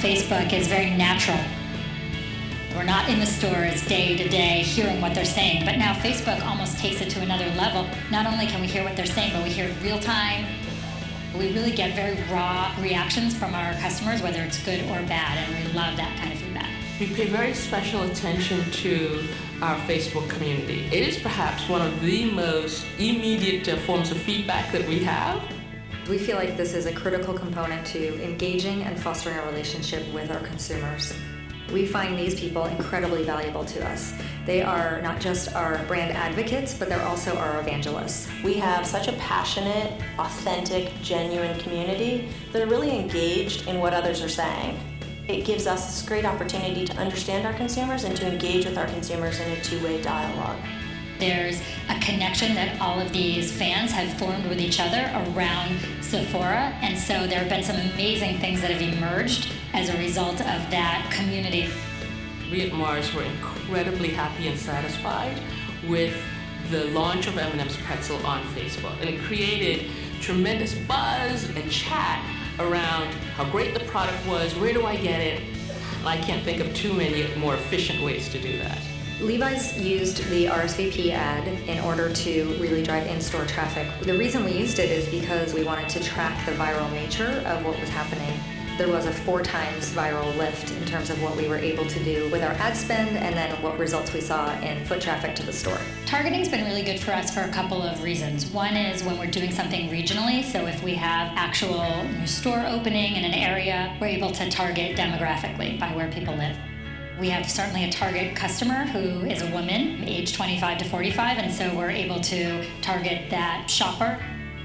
Facebook is very natural. We're not in the stores day to day hearing what they're saying, but now Facebook almost takes it to another level. Not only can we hear what they're saying, but we hear it real time. We really get very raw reactions from our customers, whether it's good or bad, and we love that kind of feedback. We pay very special attention to our Facebook community. It is perhaps one of the most immediate forms of feedback that we have. We feel like this is a critical component to engaging and fostering a relationship with our consumers. We find these people incredibly valuable to us. They are not just our brand advocates, but they're also our evangelists. We have such a passionate, authentic, genuine community that are really engaged in what others are saying. It gives us this great opportunity to understand our consumers and to engage with our consumers in a two-way dialogue. There's a connection that all of these fans have formed with each other around Sephora, and so there have been some amazing things that have emerged as a result of that community. We at Mars were incredibly happy and satisfied with the launch of M&M's Pretzel on Facebook, and it created tremendous buzz and chat around how great the product was, where do I get it? And I can't think of too many more efficient ways to do that. Levi's used the RSVP ad in order to really drive in-store traffic. The reason we used it is because we wanted to track the viral nature of what was happening. There was a 4 times viral lift in terms of what we were able to do with our ad spend and then what results we saw in foot traffic to the store. Targeting's been really good for us for a couple of reasons. One is when we're doing something regionally, so if we have actual new store opening in an area, we're able to target demographically by where people live. We have certainly a target customer who is a woman, age 25 to 45, and so we're able to target that shopper.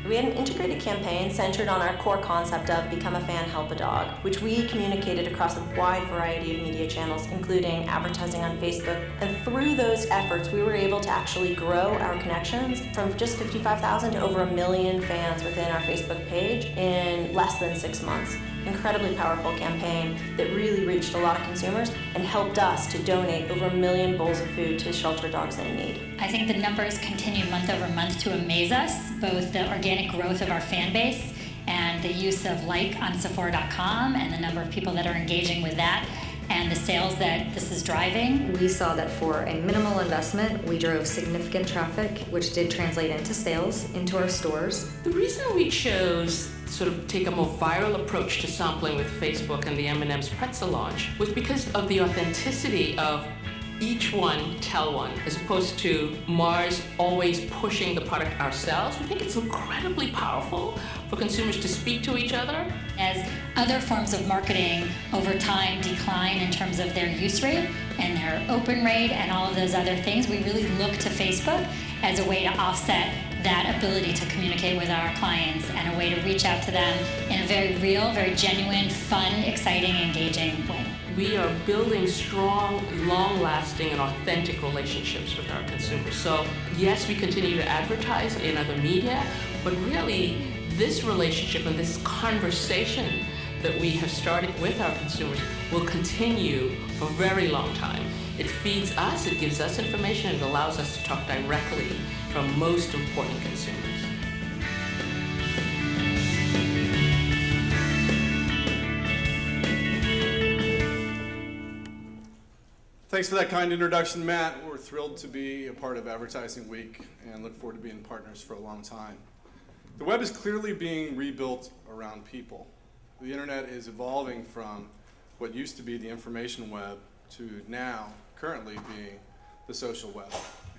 We had an integrated campaign centered on our core concept of Become a Fan, Help a Dog, which we communicated across a wide variety of media channels, including advertising on Facebook. And through those efforts, we were able to actually grow our connections from just 55,000 to over 1 million fans within our Facebook page in less than 6 months. Incredibly powerful campaign that really reached a lot of consumers and helped us to donate over 1 million bowls of food to shelter dogs in need. I think the numbers continue month over month to amaze us, both the organic growth of our fan base and the use of like on Sephora.com and the number of people that are engaging with that and the sales that this is driving. We saw that for a minimal investment, we drove significant traffic, which did translate into sales into our stores. The reason we chose sort of take a more viral approach to sampling with Facebook and the M&M's Pretzel launch was because of the authenticity of each one tell one, as opposed to Mars always pushing the product ourselves. We think it's incredibly powerful for consumers to speak to each other. As other forms of marketing over time decline in terms of their use rate and their open rate and all of those other things, we really look to Facebook as a way to offset that ability to communicate with our clients and a way to reach out to them in a very real, very genuine, fun, exciting, engaging way. We are building strong, long-lasting, and authentic relationships with our consumers. So yes, we continue to advertise in other media, but really this relationship and this conversation that we have started with our consumers will continue for a very long time. It feeds us, it gives us information, it allows us to talk directly to our most important consumers. Thanks for that kind introduction, Matt. We're thrilled to be a part of Advertising Week and look forward to being partners for a long time. The web is clearly being rebuilt around people. The internet is evolving from what used to be the information web to now, currently being the social web.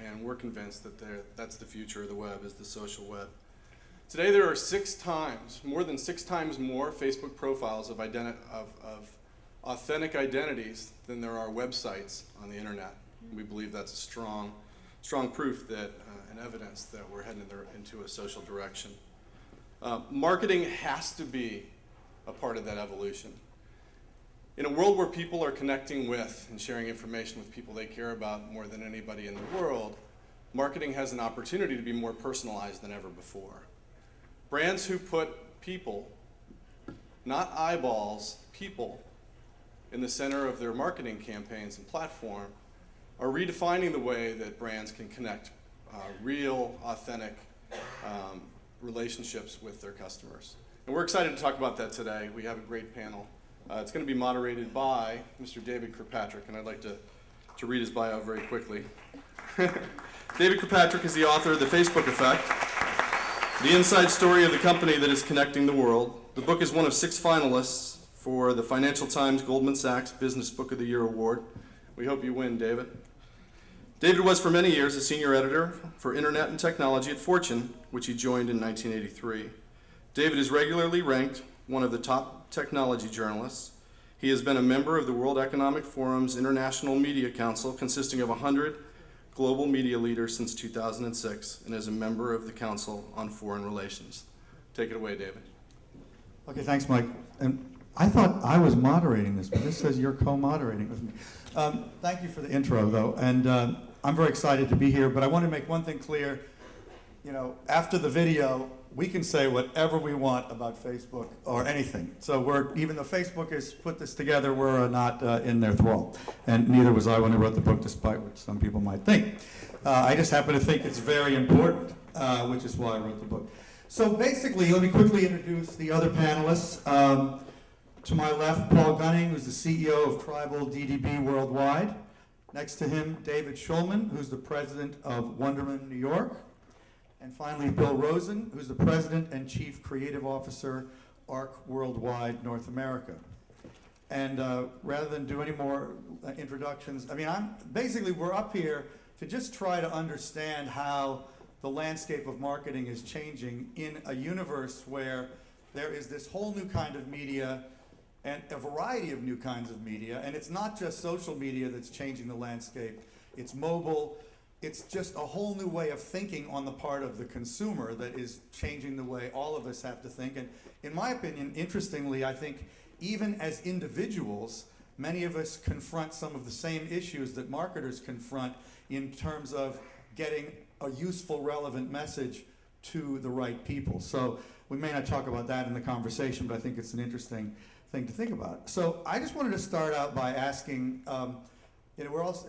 And we're convinced that that's the future of the web, is the social web. Today there are more than 6 times more Facebook profiles of authentic identities than there are websites on the internet. We believe that's a strong proof that and evidence that we're heading into a social direction. Marketing has to be a part of that evolution. In a world where people are connecting with and sharing information with people they care about more than anybody in the world, marketing has an opportunity to be more personalized than ever before. Brands who put people, not eyeballs, people, in the center of their marketing campaigns and platform are redefining the way that brands can connect real, authentic relationships with their customers. And we're excited to talk about that today. We have a great panel It's going to be moderated by Mr. David Kirkpatrick, and I'd like to read his bio very quickly. David Kirkpatrick is the author of The Facebook Effect, the inside story of the company that is connecting the world. The book is one of 6 finalists for the Financial Times Goldman Sachs Business Book of the Year Award. We hope you win, David. David was for many years a senior editor for Internet and Technology at Fortune, which he joined in 1983. David is regularly ranked one of the top technology journalists. He has been a member of the World Economic Forum's International Media Council, consisting of 100 global media leaders since 2006, and is a member of the Council on Foreign Relations. Take it away, David. Okay, thanks, Mike. And I thought I was moderating this, but this says you're co-moderating with me. Thank you for the intro, though, and I'm very excited to be here, but I want to make one thing clear. You know, after the video, we can say whatever we want about Facebook or anything. So even though Facebook has put this together, we're not in their thrall. And neither was I when I wrote the book, despite what some people might think. I just happen to think it's very important, which is why I wrote the book. So basically, let me quickly introduce the other panelists. To my left, Paul Gunning, who's the CEO of Tribal DDB Worldwide. Next to him, David Schulman, who's the president of Wonderman New York. And finally, Bill Rosen, who's the president and chief creative officer, ARC Worldwide North America. And rather than do any more introductions, I mean, basically we're up here to just try to understand how the landscape of marketing is changing in a universe where there is this whole new kind of media and a variety of new kinds of media. And it's not just social media that's changing the landscape. It's mobile. It's just a whole new way of thinking on the part of the consumer that is changing the way all of us have to think. And in my opinion, interestingly, I think even as individuals, many of us confront some of the same issues that marketers confront in terms of getting a useful, relevant message to the right people. So we may not talk about that in the conversation, but I think it's an interesting thing to think about. So I just wanted to start out by asking,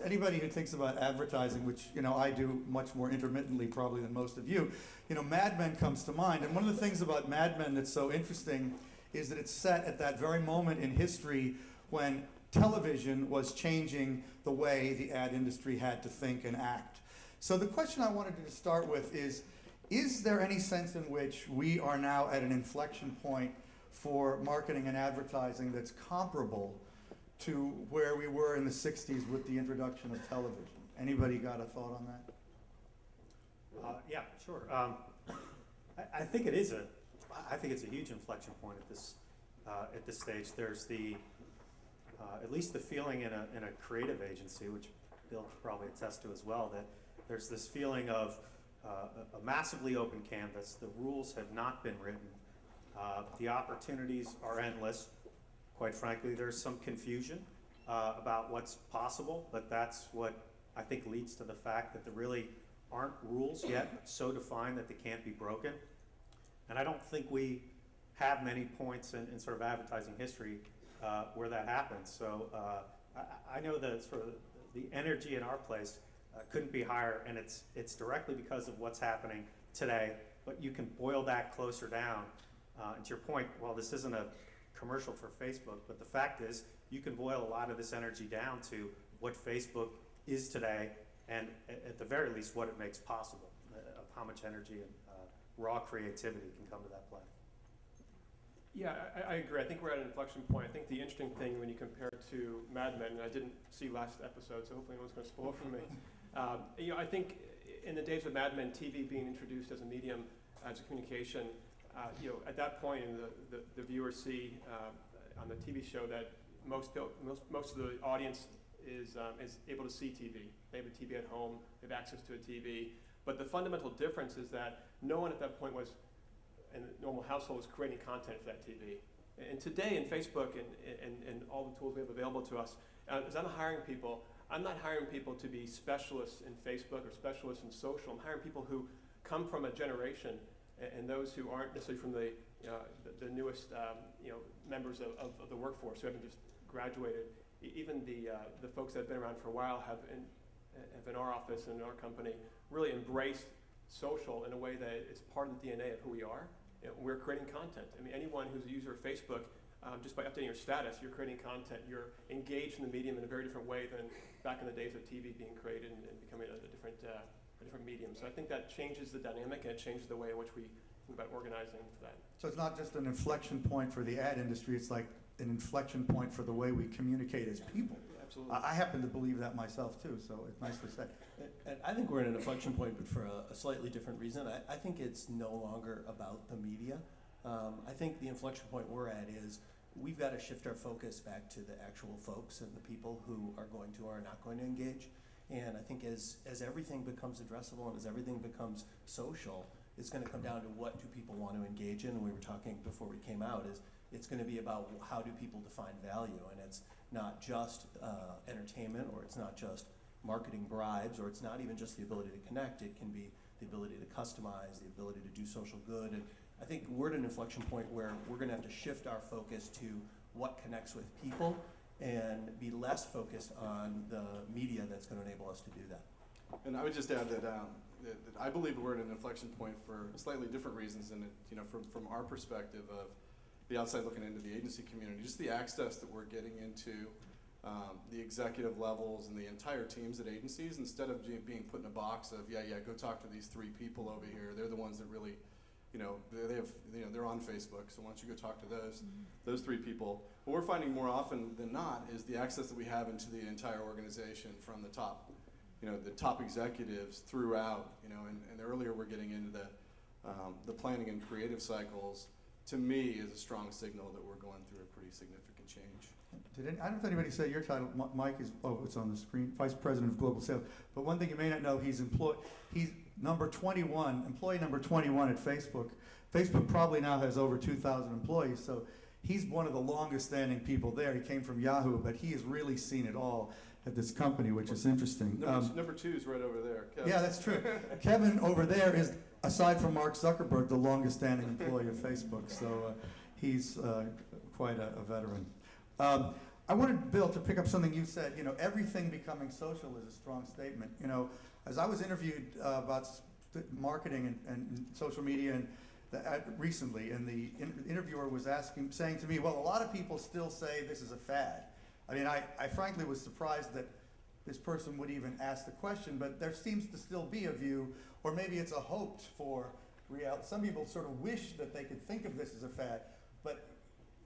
anybody who thinks about advertising, which I do much more intermittently probably than most of you, Mad Men comes to mind. And one of the things about Mad Men that's so interesting is that it's set at that very moment in history when television was changing the way the ad industry had to think and act. So the question I wanted to start with is there any sense in which we are now at an inflection point for marketing and advertising that's comparable to where we were in the 60s with the introduction of television? Anybody got a thought on that? Yeah, sure. I think it is I think it's a huge inflection point at this stage. There's at least the feeling in a creative agency, which Bill could probably attest to as well, that there's this feeling of a massively open canvas. The rules have not been written. The opportunities are endless. Quite frankly, there's some confusion about what's possible, but that's what I think leads to the fact that there really aren't rules yet so defined that they can't be broken. And I don't think we have many points in sort of advertising history where that happens. So I know that sort of the energy in our place couldn't be higher, and it's directly because of what's happening today. But you can boil that closer down. And to your point, well, this isn't a commercial for Facebook, but the fact is you can boil a lot of this energy down to what Facebook is today, and at the very least what it makes possible, of how much energy and raw creativity can come to that play. Yeah, I agree. I think we're at an inflection point. I think the interesting thing when you compare it to Mad Men, and I didn't see last episode, so hopefully no one's going to spoil for me. I think in the days of Mad Men, TV being introduced as a medium, as a communication, at that point, the viewers see on the TV show that most of the audience is able to see TV. They have a TV at home. They have access to a TV. But the fundamental difference is that no one at that point was, in the normal household, was creating content for that TV. And today in Facebook and all the tools we have available to us, as I'm hiring people, I'm not hiring people to be specialists in Facebook or specialists in social. I'm hiring people who come from a generation and those who aren't necessarily from the newest members of the workforce who haven't just graduated. Even the folks that have been around for a while have in our office and in our company really embraced social in a way that is part of the DNA of who we are. We're creating content. I mean, anyone who's a user of Facebook just by updating your status, you're creating content, you're engaged in the medium in a very different way than back in the days of TV being created and becoming a different medium. So I think that changes the dynamic and it changes the way in which we think about organizing for that. So it's not just an inflection point for the ad industry, it's like an inflection point for the way we communicate as people. Absolutely. I happen to believe that myself too, so it's nicely said. And I think we're in an inflection point, but for a slightly different reason. I think it's no longer about the media. I think the inflection point we're at is we've got to shift our focus back to the actual folks and the people who are going to or are not going to engage. And I think as everything becomes addressable and as everything becomes social, it's going to come down to what do people want to engage in. And we were talking before we came out is it's going to be about how do people define value, and it's not just entertainment, or it's not just marketing bribes, or it's not even just the ability to connect. It can be the ability to customize, the ability to do social good. And I think we're at an inflection point where we're going to have to shift our focus to what connects with people and be less focused on the media that's going to enable us to do that. And I would just add that, that I believe we're at an inflection point for slightly different reasons, and from our perspective of the outside looking into the agency community, just the access that we're getting into the executive levels and the entire teams at agencies, instead of being put in a box of go talk to these 3 people over here. They're the ones that really, they have, they're on Facebook, so why don't you go talk to those 3 people. What we're finding more often than not is the access that we have into the entire organization from the top, the top executives throughout, and earlier we're getting into the planning and creative cycles. To me, is a strong signal that we're going through a pretty significant change. I don't know if anybody said your title. Mike is, it's on the screen, Vice President of Global Sales. But one thing you may not know, he's number 21, employee number 21 at Facebook. Facebook probably now has over 2,000 employees, so he's one of the longest standing people there. He came from Yahoo, but he has really seen it all at this company, which is interesting. Number 2 is right over there, Kevin. Yeah, that's true. Kevin over there is, aside from Mark Zuckerberg, the longest standing employee of Facebook, so he's quite a veteran. I wanted, Bill, to pick up something you said. Everything becoming social is a strong statement. As I was interviewed about marketing and social media and recently, and the interviewer was saying to me, well, a lot of people still say this is a fad. I mean, I frankly was surprised that this person would even ask the question, but there seems to still be a view, or maybe it's a hoped for reality. Some people sort of wish that they could think of this as a fad, but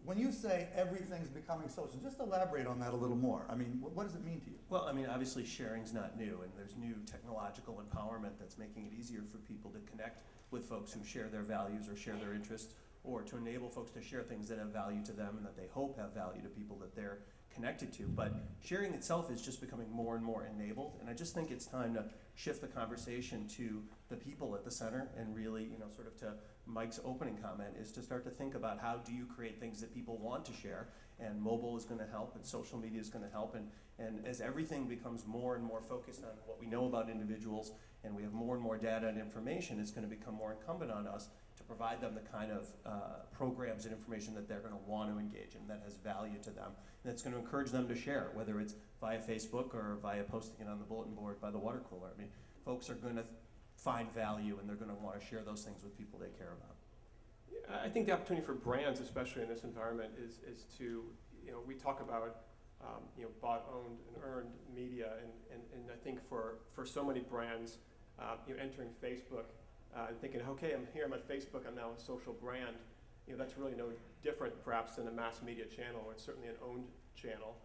when you say everything's becoming social, just elaborate on that a little more. I mean, what does it mean to you? Well, I mean, obviously sharing's not new, and there's new technological empowerment that's making it easier for people to connect with folks who share their values or share their interests, or to enable folks to share things that have value to them and that they hope have value to people that they're connected to. But sharing itself is just becoming more and more enabled, and I just think it's time to shift the conversation to the people at the center, and really, sort of to Mike's opening comment, is to start to think about how do you create things that people want to share, and mobile is going to help, and social media is going to help, and as everything becomes more and more focused on what we know about individuals, and we have more and more data and information, it's going to become more incumbent on us to provide them the kind of programs and information that they're going to want to engage in, that has value to them, and that's going to encourage them to share, whether it's via Facebook or via posting it on the bulletin board by the water cooler. I mean, folks are going to find value, and they're going to want to share those things with people they care about. I think the opportunity for brands, especially in this environment, is to, we talk about bought, owned, and earned media, and I think for so many brands, entering Facebook and thinking, okay, I'm at Facebook, I'm now a social brand. That's really no different, perhaps, than a mass media channel, or it's certainly an owned channel.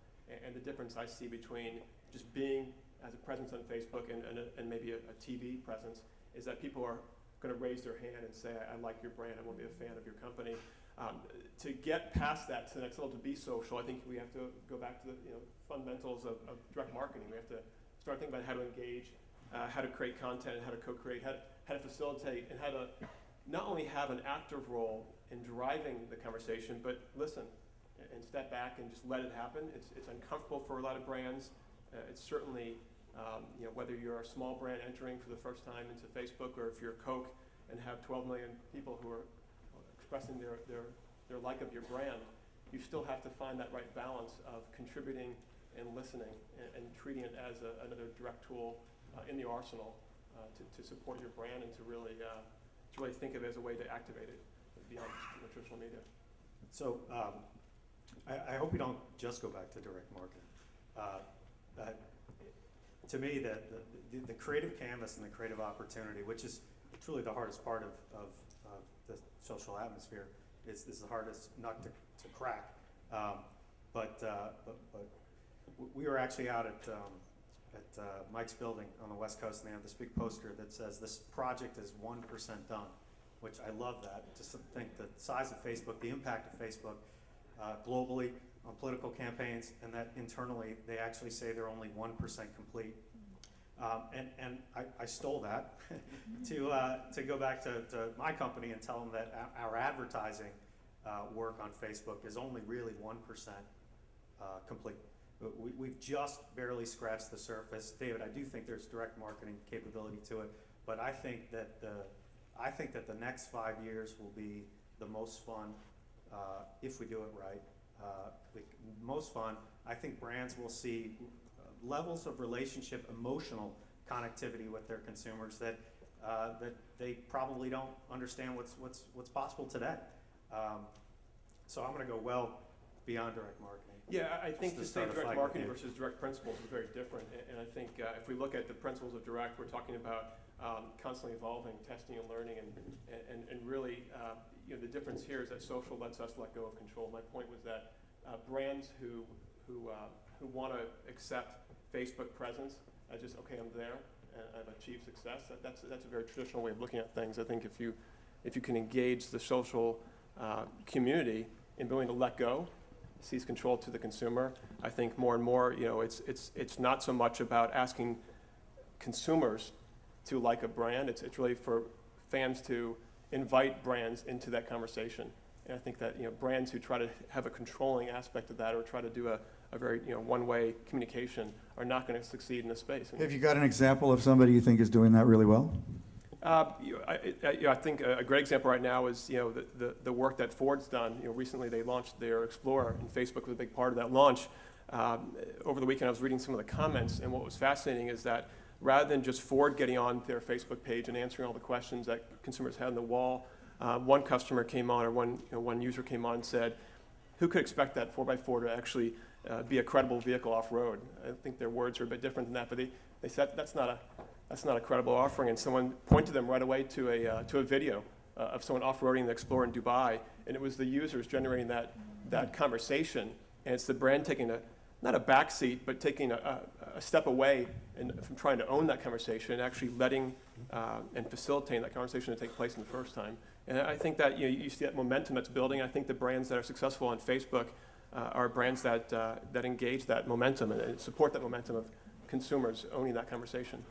And the difference I see between just being as a presence on Facebook and maybe a TV presence is that people are going to raise their hand and say, I like your brand, I want to be a fan of your company. To get past that to the next level, to be social, I think we have to go back to the fundamentals of direct marketing. We have to start thinking about how to engage, how to create content, how to co-create, how to facilitate, and how to not only have an active role in driving the conversation, but listen and step back and just let it happen. It's uncomfortable for a lot of brands. It's certainly, whether you're a small brand entering for the first time into Facebook, or if you're Coke and have 12 million people who are expressing their like of your brand, you still have to find that right balance of contributing and listening and treating it as another direct tool in the arsenal to support your brand, and to really think of it as a way to activate it beyond traditional media. So I hope we don't just go back to direct marketing. To me, the creative canvas and the creative opportunity, which is truly the hardest part of the social atmosphere, is the hardest nut to crack. But we were actually out at Mike's building on the West Coast, and they have this big poster that says this project is 1% done, which I love that. Just to think the size of Facebook, the impact of Facebook globally on political campaigns, and that internally they actually say they're only 1% complete. And I stole that to go back to my company and tell them that our advertising work on Facebook is only really 1% complete. We've just barely scratched the surface. David, I do think there's direct marketing capability to it, but I think that the next 5 years will be the most fun if we do it right. The most fun. I think brands will see levels of relationship, emotional connectivity with their consumers that they probably don't understand what's possible today. So I'm going to go well beyond direct marketing. Yeah, I think to say start a direct fight marketing with you. versus direct principles is very different. And I think if we look at the principles of direct, we're talking about constantly evolving, testing and learning, and really, the difference here is that social lets us let go of control. My point was that brands who want to accept Facebook presence as just, okay, I'm there and I've achieved success, that's a very traditional way of looking at things. I think if you can engage the social community in willing to let go, seize control to the consumer, I think more and more, it's not so much about asking consumers to like a brand. It's really for fans to invite brands into that conversation. And I think that brands who try to have a controlling aspect of that or try to do a very one-way communication are not going to succeed in this space. Have you got an example of somebody you think is doing that really well? I think a great example right now is the work that Ford's done. Recently they launched their Explorer, and Facebook was a big part of that launch. Over the weekend I was reading some of the comments, and what was fascinating is that rather than just Ford getting on their Facebook page and answering all the questions that consumers had on the wall, one customer came on, or one user came on and said, "Who could expect that 4x4 to actually be a credible vehicle off-road?" I think their words are a bit different than that, but they said that's not a credible offering, and someone pointed them right away to a video of someone off-roading the Explorer in Dubai, and it was the users generating that conversation, and it's the brand taking not a backseat, but taking a step away from trying to own that conversation and actually letting and facilitating that conversation to take place in the first time. And I think that you see that momentum that's building. I think the brands that are successful on Facebook are brands that engage that momentum and support that momentum of consumers owning that conversation.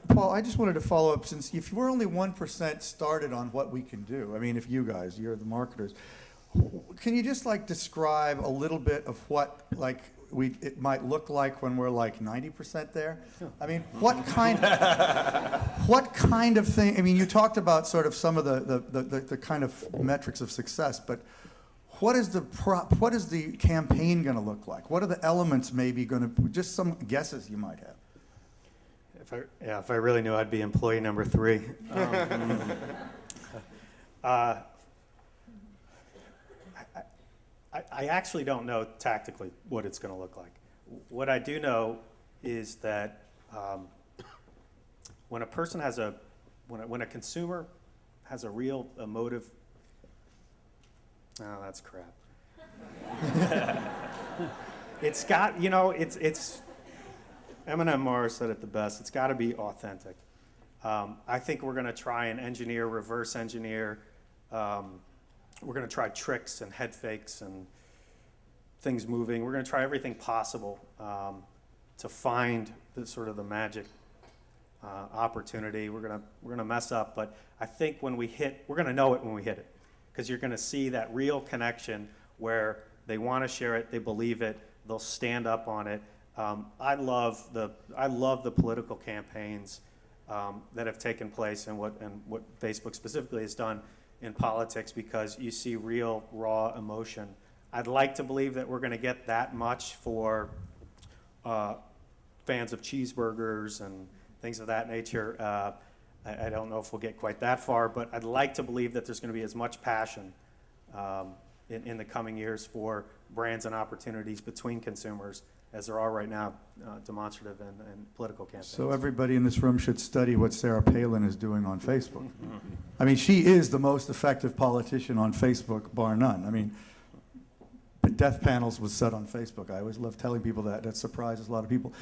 Paul, I just wanted to follow up, since if we're only 1% started on what we can do, I mean, if you're the marketers, can you just describe a little bit of what it might look like when we're 90% there? I mean, what kind of thing? I mean, you talked about sort of some of the kind of metrics of success, but what is the campaign going to look like? What are the elements maybe going to? Just some guesses you might have. If I really knew, I'd be employee number 3. I actually don't know tactically what it's going to look like. What I do know is that when a consumer has a real emotive, oh, that's crap. It's got, it's Eminem Morris said it the best. It's got to be authentic. I think we're going to try and reverse engineer. We're going to try tricks and head fakes and things moving. We're going to try everything possible to find the magic opportunity. We're going to mess up, but I think when we hit, we're going to know it when we hit it, because you're going to see that real connection where they want to share it, they believe it, they'll stand up on it. I love the political campaigns that have taken place and what Facebook specifically has done in politics, because you see real raw emotion. I'd like to believe that we're going to get that much for fans of cheeseburgers and things of that nature. I don't know if we'll get quite that far, but I'd like to believe that there's going to be as much passion in the coming years for brands and opportunities between consumers as there are right now, demonstrative and political campaigns. So everybody in this room should study what Sarah Palin is doing on Facebook. I mean, she is the most effective politician on Facebook, bar none. I mean, but death panels was set on Facebook. I always love telling people that. That surprises a lot of people.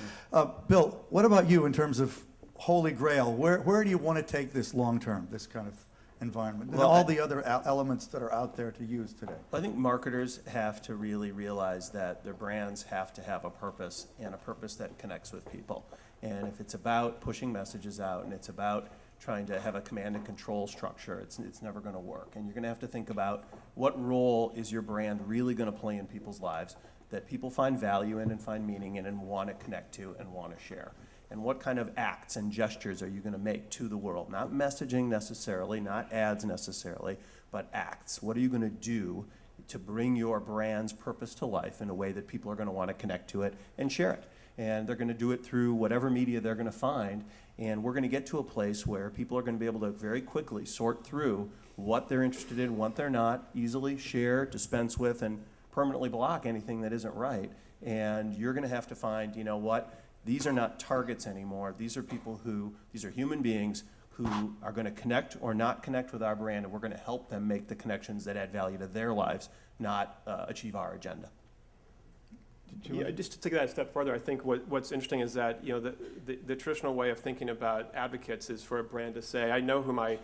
Bill, what about you in terms of Holy Grail? Where do you want to take this long term, this kind of environment, and all the other elements that are out there to use today? I think marketers have to really realize that their brands have to have a purpose, and a purpose that connects with people. And if it's about pushing messages out and it's about trying to have a command and control structure, it's never going to work. And you're going to have to think about what role is your brand really going to play in people's lives that people find value in and find meaning in and want to connect to and want to share. And what kind of acts and gestures are you going to make to the world? Not messaging necessarily, not ads necessarily, but acts. What are you going to do to bring your brand's purpose to life in a way that people are going to want to connect to it and share it? And they're going to do it through whatever media they're going to find. And we're going to get to a place where people are going to be able to very quickly sort through what they're interested in, what they're not, easily share, dispense with, and permanently block anything that isn't right. And you're going to have to find, you know what? These are not targets anymore. These are people these are human beings who are going to connect or not connect with our brand, and we're going to help them make the connections that add value to their lives, not achieve our agenda. Yeah, just to take that a step further, I think what's interesting is that the traditional way of thinking about advocates is for a brand to say, I know who my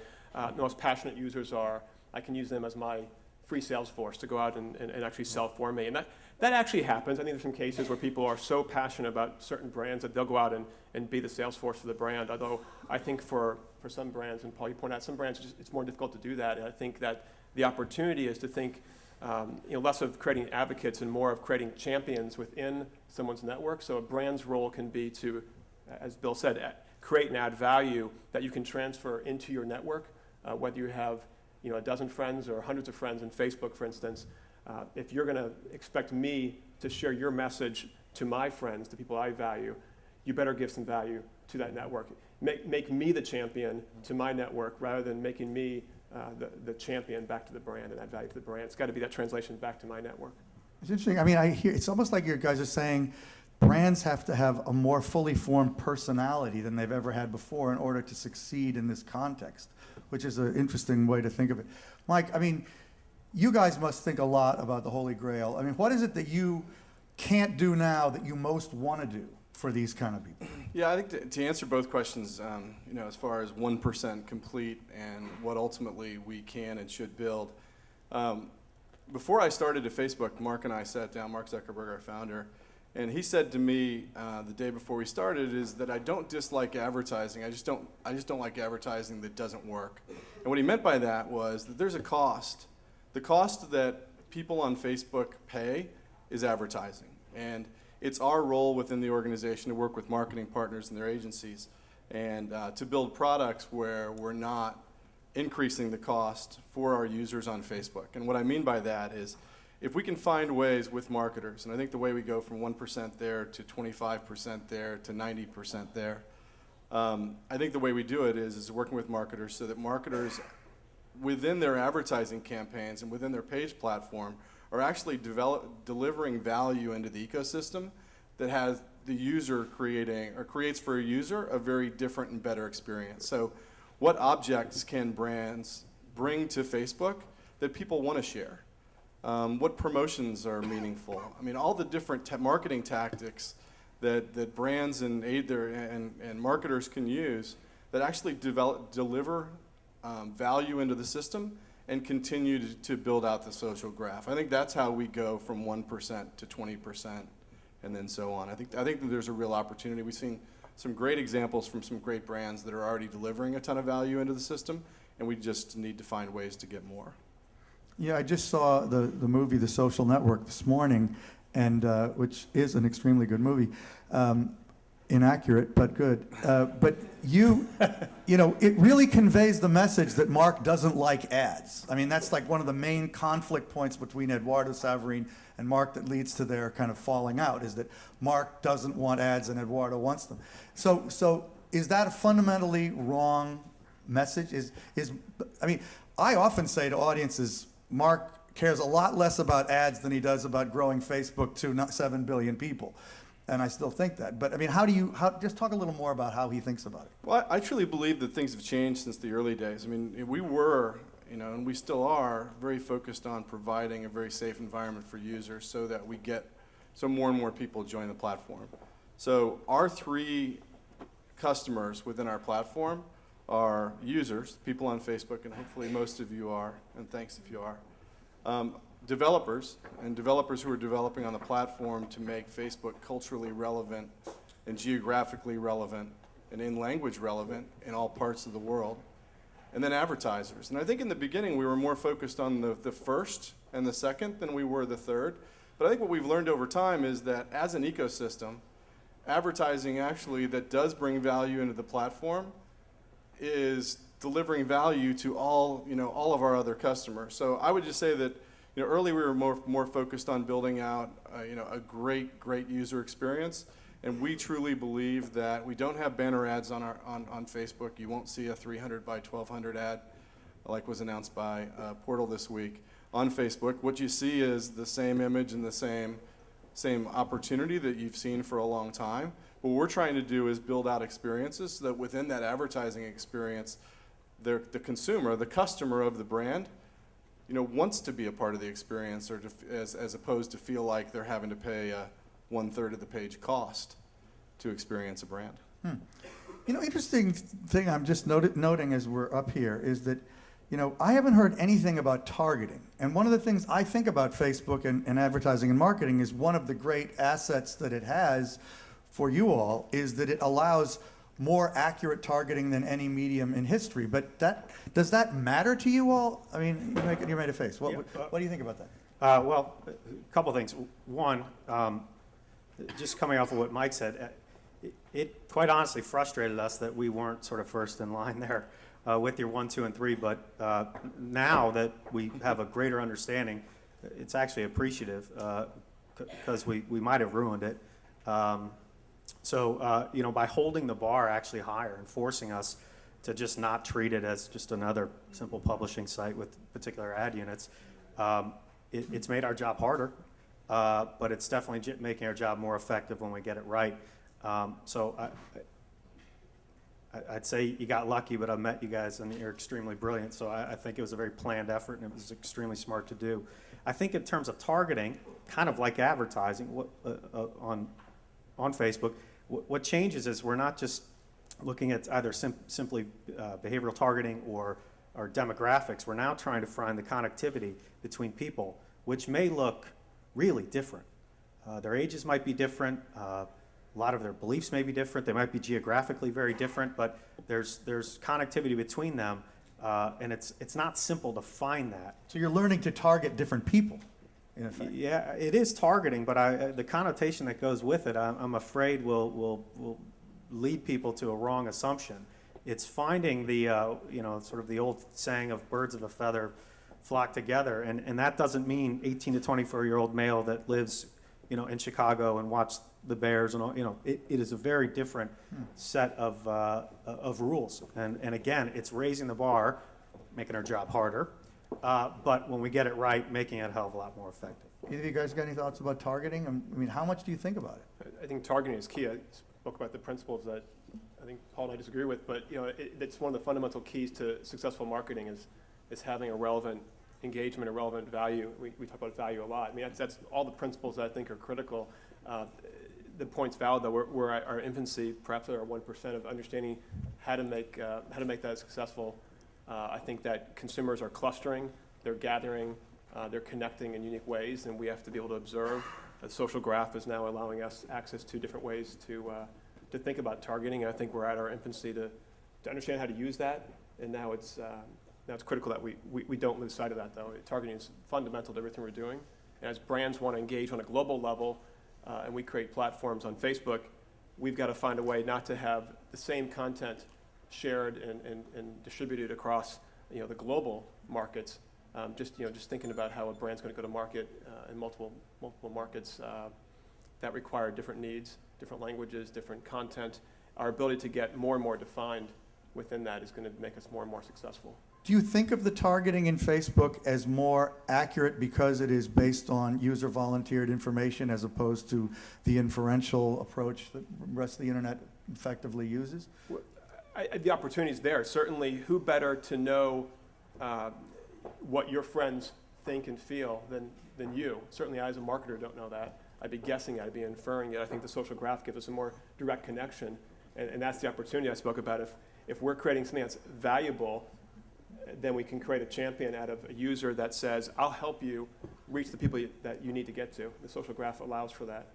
most passionate users are. I can use them as my free sales force to go out and actually sell for me. And that actually happens. I think there's some cases where people are so passionate about certain brands that they'll go out and be the sales force for the brand. Although I think for some brands, and Paul, you point out some brands, it's more difficult to do that. And I think that the opportunity is to think less of creating advocates and more of creating champions within someone's network. So a brand's role can be to, as Bill said, create and add value that you can transfer into your network, whether you have a dozen friends or hundreds of friends in Facebook, for instance. If you're going to expect me to share your message to my friends, to people I value, you better give some value to that network. Make me the champion to my network rather than making me the champion back to the brand and add value to the brand. It's got to be that translation back to my network. It's interesting. I mean, I hear it's almost like you guys are saying brands have to have a more fully formed personality than they've ever had before in order to succeed in this context, which is an interesting way to think of it. Mike, I mean, you guys must think a lot about the Holy Grail. I mean, what is it that you can't do now that you most want to do for these kind of people? Yeah, I think to answer both questions, as far as 1% complete and what ultimately we can and should build. Before I started at Facebook, Mark and I sat down, Mark Zuckerberg, our founder, and he said to me the day before we started is that I don't dislike advertising. I just don't like advertising that doesn't work. And what he meant by that was that there's a cost. The cost that people on Facebook pay is advertising. And it's our role within the organization to work with marketing partners and their agencies and to build products where we're not increasing the cost for our users on Facebook. And what I mean by that is if we can find ways with marketers, and I think the way we go from 1% there to 25% there to 90% there, I think the way we do it is working with marketers so that marketers within their advertising campaigns and within their page platform are actually delivering value into the ecosystem that has the user creates for a user a very different and better experience. So what objects can brands bring to Facebook that people want to share? What promotions are meaningful? I mean, all the different marketing tactics that brands and marketers can use that actually deliver value into the system and continue to build out the social graph. I think that's how we go from 1% to 20% and then so on. I think that there's a real opportunity. We've seen some great examples from some great brands that are already delivering a ton of value into the system, and we just need to find ways to get more. Yeah, I just saw the movie The Social Network this morning, and which is an extremely good movie. Inaccurate, but good. But it really conveys the message that Mark doesn't like ads. I mean, that's like one of the main conflict points between Eduardo Savarine and Mark that leads to their kind of falling out, is that Mark doesn't want ads and Eduardo wants them. So is that a fundamentally wrong message? I mean, I often say to audiences, Mark cares a lot less about ads than he does about growing Facebook to not 7 billion people. And I still think that. But I mean, just talk a little more about how he thinks about it. Well, I truly believe that things have changed since the early days. I mean, we were, and we still are, very focused on providing a very safe environment for users so that so more and more people join the platform. So our 3 customers within our platform are users, people on Facebook, and hopefully most of you are, and thanks if you are. Developers, and developers who are developing on the platform to make Facebook culturally relevant and geographically relevant and in language relevant in all parts of the world. And then advertisers. And I think in the beginning we were more focused on the first and the second than we were the third. But I think what we've learned over time is that as an ecosystem, advertising actually that does bring value into the platform is delivering value to all of our other customers. So I would just say that early we were more focused on building out a great user experience, and we truly believe that we don't have banner ads on Facebook. You won't see a 300 by 1200 ad like was announced by Portal this week on Facebook. What you see is the same image and the same opportunity that you've seen for a long time. What we're trying to do is build out experiences so that within that advertising experience, the consumer, the customer of the brand, wants to be a part of the experience, or as opposed to feel like they're having to pay 1/3 of the page cost to experience a brand. Interesting thing I'm just noting as we're up here is that, I haven't heard anything about targeting. And one of the things I think about Facebook and advertising and marketing is one of the great assets that it has for you all is that it allows more accurate targeting than any medium in history. But does that matter to you all? I mean, you made a face. What do you think about that? Well, a couple things. One, just coming off of what Mike said, it quite honestly frustrated us that we weren't sort of first in line there with your 1, 2, and 3. But now that we have a greater understanding, it's actually appreciative because we might have ruined it. So, by holding the bar actually higher and forcing us to just not treat it as just another simple publishing site with particular ad units, it's made our job harder, but it's definitely making our job more effective when we get it right. So I'd say you got lucky, but I've met you guys and you're extremely brilliant. So I think it was a very planned effort and it was extremely smart to do. I think in terms of targeting, kind of like advertising on Facebook, what changes is we're not just looking at either simply behavioral targeting or demographics. We're now trying to find the connectivity between people, which may look really different. Their ages might be different. A lot of their beliefs may be different. They might be geographically very different, but there's connectivity between them, and it's not simple to find that. So you're learning to target different people, in effect. Yeah, it is targeting, but the connotation that goes with it, I'm afraid will lead people to a wrong assumption. It's finding the sort of the old saying of birds of a feather flock together, and that doesn't mean 18 to 24-year-old male that lives in Chicago and watch the Bears and all. It is a very different set of rules, and again, it's raising the bar, making our job harder, but when we get it right, making it a hell of a lot more effective. Either of you guys got any thoughts about targeting? I mean, how much do you think about it? I think targeting is key. I spoke about the principles that I think Paul and I disagree with, but it's one of the fundamental keys to successful marketing is having a relevant engagement, a relevant value. We talk about value a lot. I mean, that's all the principles that I think are critical. The point's valid, though. We're at our infancy, perhaps at our 1% of understanding how to make that successful. I think that consumers are clustering, they're gathering, they're connecting in unique ways, and we have to be able to observe. The social graph is now allowing us access to different ways to think about targeting. And I think we're at our infancy to understand how to use that, and now it's critical that we don't lose sight of that, though. Targeting is fundamental to everything we're doing. And as brands want to engage on a global level, and we create platforms on Facebook, we've got to find a way not to have the same content shared and distributed across the global markets. Just thinking about how a brand's going to go to market in multiple markets that require different needs, different languages, different content. Our ability to get more and more defined within that is going to make us more and more successful. Do you think of the targeting in Facebook as more accurate because it is based on user volunteered information as opposed to the inferential approach that the rest of the internet effectively uses? The opportunity is there. Certainly, who better to know what your friends think and feel than you? Certainly, I as a marketer don't know that. I'd be guessing, I'd be inferring it. I think the social graph gives us a more direct connection, and that's the opportunity I spoke about. If we're creating something that's valuable, then we can create a champion out of a user that says, I'll help you reach the people that you need to get to. The social graph allows for that.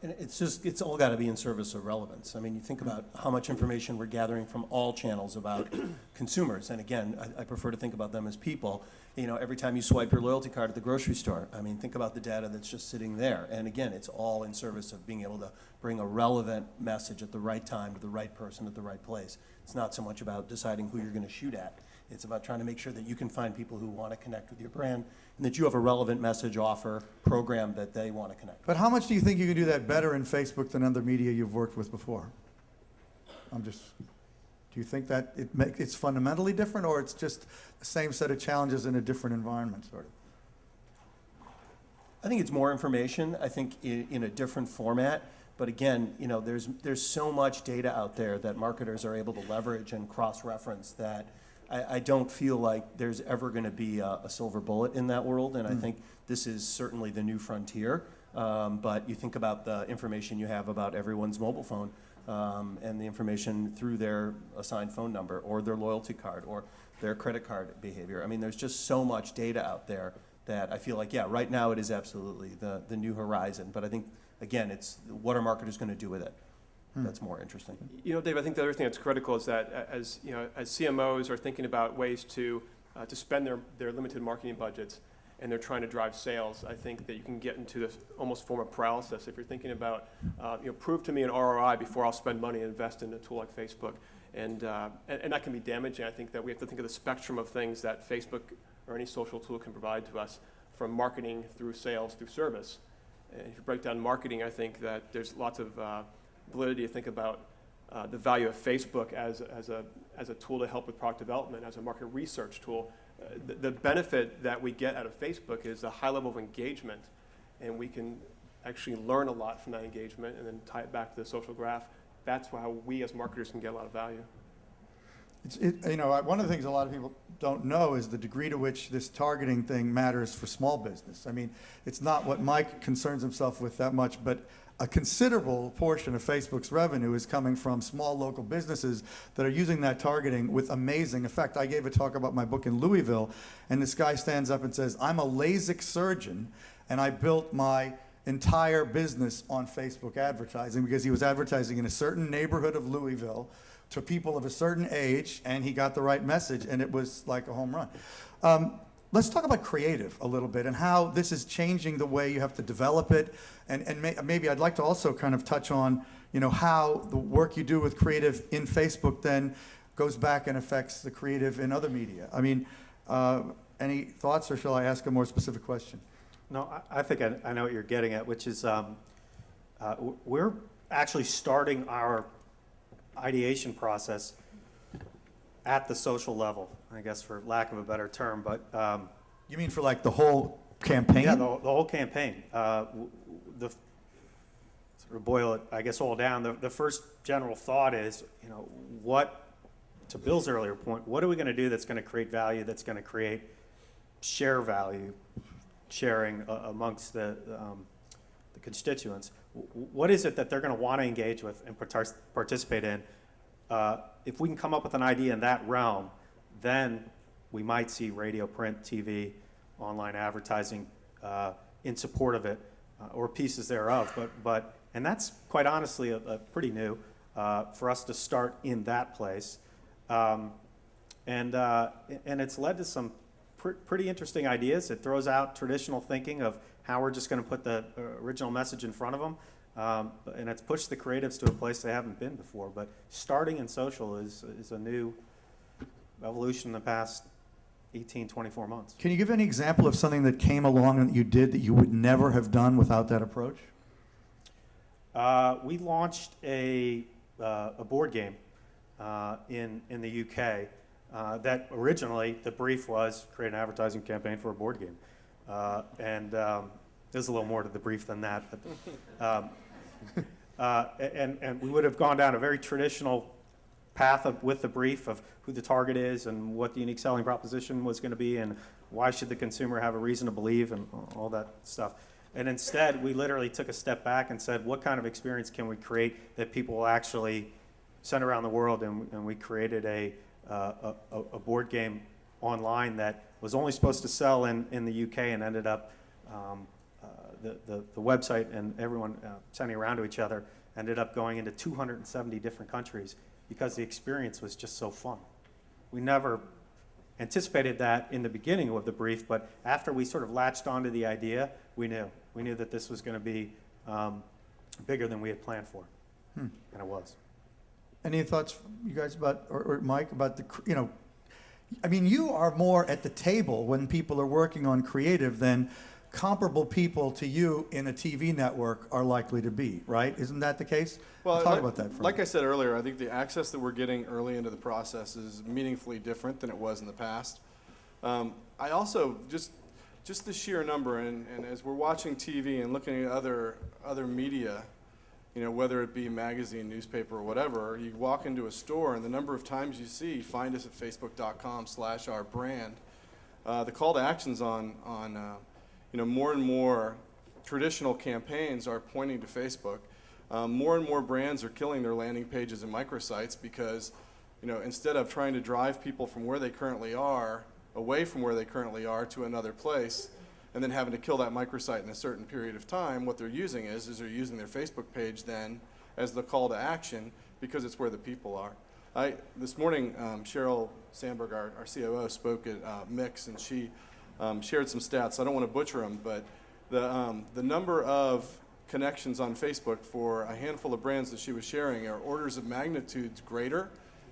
And it's all got to be in service of relevance. I mean, you think about how much information we're gathering from all channels about consumers. And again, I prefer to think about them as people. You know, every time you swipe your loyalty card at the grocery store, I mean, think about the data that's just sitting there. And again, it's all in service of being able to bring a relevant message at the right time to the right person at the right place. It's not so much about deciding who you're going to shoot at. It's about trying to make sure that you can find people who want to connect with your brand and that you have a relevant message, offer, program that they want to connect with. But how much do you think you can do that better in Facebook than other media you've worked with before? Do you think that it's fundamentally different, or it's just the same set of challenges in a different environment, sort of? I think it's more information, I think in a different format. But again, you know, there's so much data out there that marketers are able to leverage and cross-reference that I don't feel like there's ever going to be a silver bullet in that world, and I think this is certainly the new frontier. But you think about the information you have about everyone's mobile phone and the information through their assigned phone number or their loyalty card or their credit card behavior. I mean, there's just so much data out there that I feel like, yeah, right now it is absolutely the new horizon. But I think, again, it's what are marketers going to do with it? That's more interesting. You know, Dave, I think the other thing that's critical is that as CMOs are thinking about ways to spend their limited marketing budgets and they're trying to drive sales, I think that you can get into this almost form of paralysis. If you're thinking about, prove to me an ROI before I'll spend money and invest in a tool like Facebook. And that can be damaging. I think that we have to think of the spectrum of things that Facebook or any social tool can provide to us, from marketing through sales through service. And if you break down marketing, I think that there's lots of validity to think about the value of Facebook as a tool to help with product development, as a market research tool. The benefit that we get out of Facebook is a high level of engagement, and we can actually learn a lot from that engagement and then tie it back to the social graph. That's how we as marketers can get a lot of value. One of the things a lot of people don't know is the degree to which this targeting thing matters for small business. I mean, it's not what Mike concerns himself with that much, but a considerable portion of Facebook's revenue is coming from small local businesses that are using that targeting with amazing effect. I gave a talk about my book in Louisville, and this guy stands up and says, I'm a LASIK surgeon, and I built my entire business on Facebook advertising because he was advertising in a certain neighborhood of Louisville to people of a certain age, and he got the right message, and it was like a home run. Let's talk about creative a little bit and how this is changing the way you have to develop it. And maybe I'd like to also kind of touch on, how the work you do with creative in Facebook then goes back and affects the creative in other media. I mean, any thoughts, or shall I ask a more specific question? No, I think I know what you're getting at, which is we're actually starting our ideation process at the social level, I guess, for lack of a better term. But you mean for like the whole campaign? Yeah, the whole campaign. Sort of boil it, I guess, all down. The first general thought is, what, to Bill's earlier point, what are we going to do that's going to create value, that's going to create share value, sharing amongst the constituents? What is it that they're going to want to engage with and participate in? If we can come up with an idea in that realm, then we might see radio, print, TV, online advertising in support of it, or pieces thereof. And that's quite honestly a pretty new for us to start in that place. And it's led to some pretty interesting ideas. It throws out traditional thinking of how we're just going to put the original message in front of them. And it's pushed the creatives to a place they haven't been before. But starting in social is a new evolution in the past 18, 24 months. Can you give any example of something that came along that you did that you would never have done without that approach? We launched a board game in the UK that originally the brief was create an advertising campaign for a board game. There's a little more to the brief than that. But, and we would have gone down a very traditional path with the brief of who the target is and what the unique selling proposition was going to be and why should the consumer have a reason to believe and all that stuff. And instead, we literally took a step back and said, what kind of experience can we create that people will actually send around the world? And we created a board game online that was only supposed to sell in the UK and ended up, the website and everyone sending around to each other ended up going into 270 different countries because the experience was just so fun. We never anticipated that in the beginning of the brief, but after we sort of latched onto the idea, we knew that this was going to be bigger than we had planned for, and it was. Any thoughts, you guys, about, or Mike, about the, I mean, you are more at the table when people are working on creative than comparable people to you in a TV network are likely to be, right? Isn't that the case? Well, talk about that for like I said earlier, I think the access that we're getting early into the process is meaningfully different than it was in the past. I also, just the sheer number, and as we're watching TV and looking at other media, whether it be magazine, newspaper, or whatever, you walk into a store and the number of times you see, find us at facebook.com/ourbrand. The call to actions on more and more traditional campaigns are pointing to Facebook. More and more brands are killing their landing pages and microsites because, instead of trying to drive people from where they currently are, away from where they currently are to another place, and then having to kill that microsite in a certain period of time, what they're using is they're using their Facebook page then as the call to action because it's where the people are. This morning, Cheryl Sandberg, our COO, spoke at Mix, and she shared some stats. I don't want to butcher them, but the number of connections on Facebook for a handful of brands that she was sharing are orders of magnitudes greater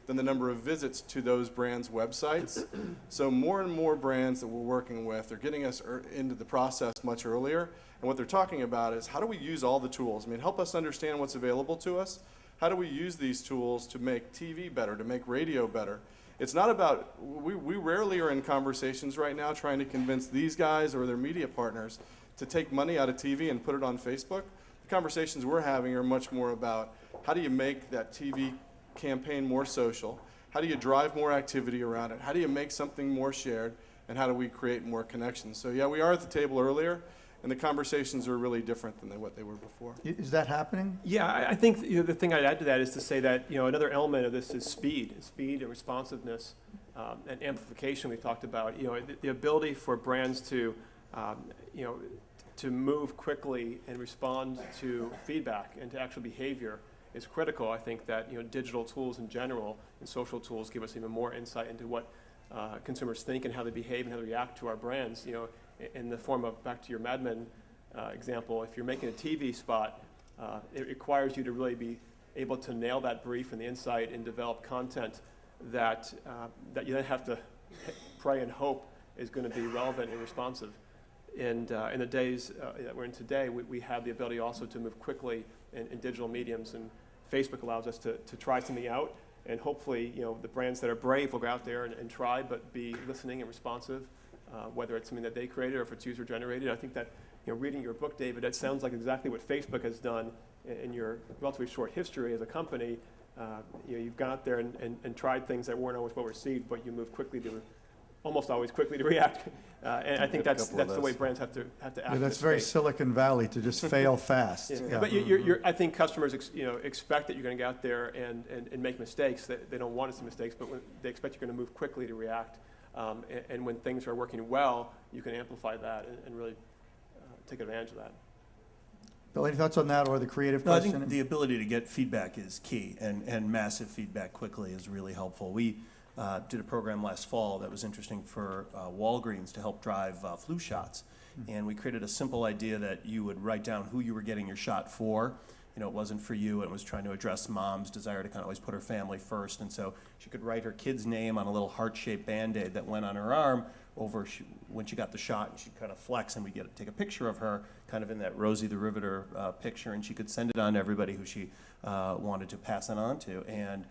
than the number of visits to those brands' websites. So more and more brands that we're working with are getting us into the process much earlier. And what they're talking about is how do we use all the tools? I mean, help us understand what's available to us. How do we use these tools to make TV better, to make radio better? It's not about, we rarely are in conversations right now trying to convince these guys or their media partners to take money out of TV and put it on Facebook. The conversations we're having are much more about how do you make that TV campaign more social? How do you drive more activity around it? How do you make something more shared? And how do we create more connections? So yeah, we are at the table earlier, and the conversations are really different than what they were before. Is that happening? Yeah, I think the thing I'd add to that is to say that another element of this is speed and responsiveness and amplification. We talked about the ability for brands to to move quickly and respond to feedback and to actual behavior is critical. I think that digital tools in general and social tools give us even more insight into what consumers think and how they behave and how they react to our brands. In the form of, back to your Mad Men example, if you're making a TV spot, it requires you to really be able to nail that brief and the insight and develop content that you then have to pray and hope is going to be relevant and responsive. And in the days that we're in today, we have the ability also to move quickly in digital mediums, and Facebook allows us to try something out, and hopefully the brands that are brave will go out there and try, but be listening and responsive, whether it's something that they created or if it's user generated. I think that reading your book, David, that sounds like exactly what Facebook has done in your relatively short history as a company. You've gone out there and tried things that weren't always well received, but you move quickly to almost always quickly to react, and I think that's the way brands have to act. Yeah, that's very Silicon Valley, to just fail fast. Yeah. Yeah. But I think customers expect that you're going to go out there and make mistakes. They don't want to see mistakes, but they expect you're going to move quickly to react. And when things are working well, you can amplify that and really take advantage of that. Bill, any thoughts on that or the creative No, I question? think the ability to get feedback is key, and massive feedback quickly is really helpful. We did a program last fall that was interesting for Walgreens to help drive flu shots. And we created a simple idea that you would write down who you were getting your shot for. It wasn't for you. It was trying to address mom's desire to kind of always put her family first. And so she could write her kid's name on a little heart-shaped Band-Aid that went on her arm when she got the shot, and she'd kind of flex, and we'd take a picture of her kind of in that Rosie the Riveter picture, and she could send it on to everybody who she wanted to pass it on to. And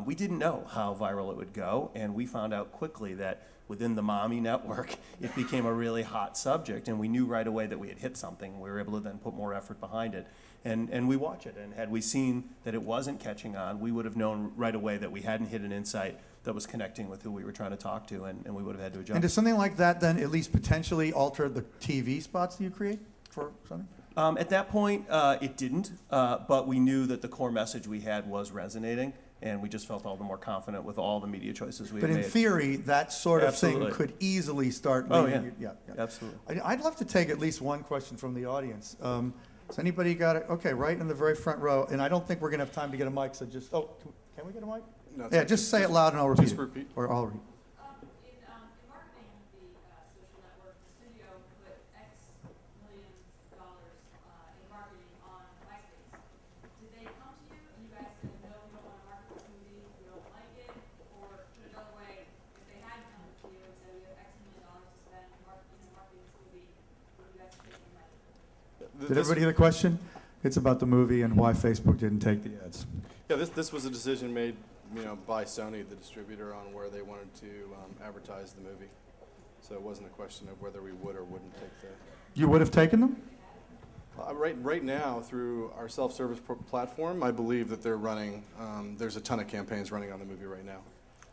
We didn't know how viral it would go, and we found out quickly that within the mommy network, it became a really hot subject, and we knew right away that we had hit something. We were able to then put more effort behind it. And we watch it, and had we seen that it wasn't catching on, we would have known right away that we hadn't hit an insight that was connecting with who we were trying to talk to, and we would have had to adjust. And does something like that then at least potentially alter the TV spots that you create for something? At that point, it didn't, but we knew that the core message we had was resonating, and we just felt all the more confident with all the media choices we But had in made. theory, that sort of Absolutely. thing could easily start. Oh, leading yeah. Yeah. Absolutely. I'd love to take at least one question from the audience. Has anybody got it? Okay, right in the very front row. And I don't think we're going to have time to get a mic, so just, can we get a mic? No, it's Yeah, okay. just say it loud and I'll repeat Just it. repeat. Or I'll read. In marketing the social network, the studio put X millions of dollars in marketing on MySpace. Did they come to you and you guys said, no, we don't want to market this movie, we don't like it? Or put another way, if they had come to you and said, we have X million dollars to spend marketing this movie, would you guys take the money? Did everybody hear the question? It's about the movie and why Facebook didn't take the ads. Yeah, this was a decision made, by Sony, the distributor, on where they wanted to advertise the movie. So it wasn't a question of whether we would or wouldn't take the. You would have taken them? Right now, through our self-service platform, I believe that they're running. There's a ton of campaigns running on the movie right now.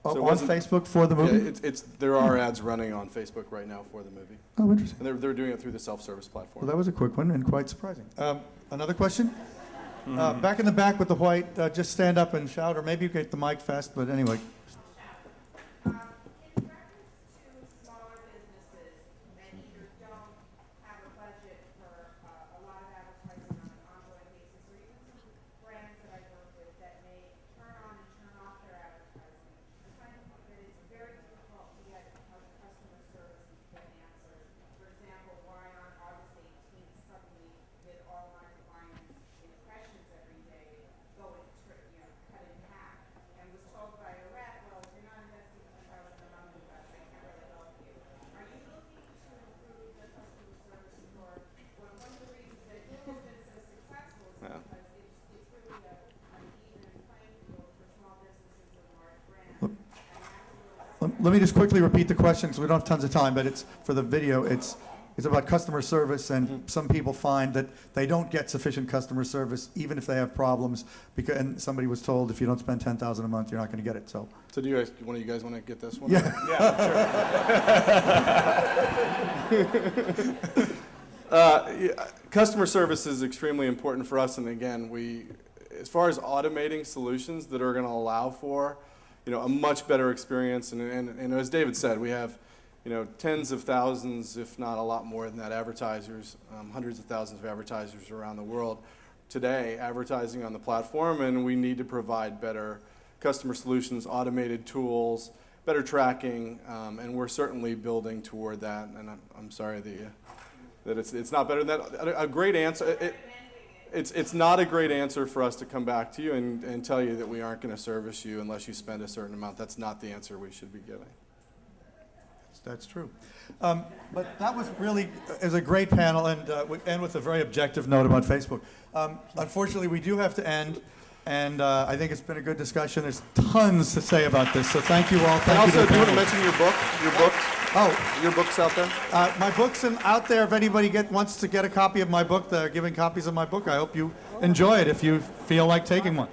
So it On wasn't- Facebook for the movie? Yeah, there are ads running on Facebook right now for the movie, Oh, interesting. and they're doing it through the self-service platform. Well, that was a quick one and quite surprising. Another question? Back in the back with the white, just stand up and shout, or maybe you get the mic fast, but anyway. In reference to smaller businesses that either don't have a budget for a lot of advertising on an ongoing basis, or even some brands that I work with that may turn on and turn off their advertising, I find that it's very difficult to get customer service and get answers. For example, why on August 18th suddenly did all my clients' impressions every day go cut in half? And was told by a rep, well, if you're not investing $10,000 a month with us, I can't really help you. Are you looking to improve the customer service for, one of the reasons that Google's been so successful is Yeah. because it's really an even playing field for small businesses and large brands. And that's a little Let me just quickly repeat the question, because we don't have tons of time, but it's for the video. It's about customer service, and some people find that they don't get sufficient customer service, even if they have problems. And somebody was told, if you don't spend $10,000 a month, you're not going to get it. So, So do one of you guys want to get this one? yeah. Customer service is extremely important for us, and again, as far as automating solutions that are going to allow for, a much better experience, and as David said, we have, tens of thousands, if not a lot more than that, advertisers, hundreds of thousands of advertisers around the world today advertising on the platform, and we need to provide better customer solutions, automated tools, better tracking, and we're certainly building toward that. And I'm sorry that it's not better than that. A great answer. It's not a great answer for us to come back to you and tell you that we aren't going to service you unless you spend a certain amount. That's not the answer we should be giving. That's true. But that was really is a great panel, and we end with a very objective note about Facebook. Unfortunately, we do have to end, and I think it's been a good discussion. There's tons to say about this, so thank you all. And Thank also, you to do the you want to panelists. mention your book? Your books? Oh, Your book's out there? my book's out there. If anybody wants to get a copy of my book, they're giving copies of my book. I hope you enjoy it if you feel like taking one.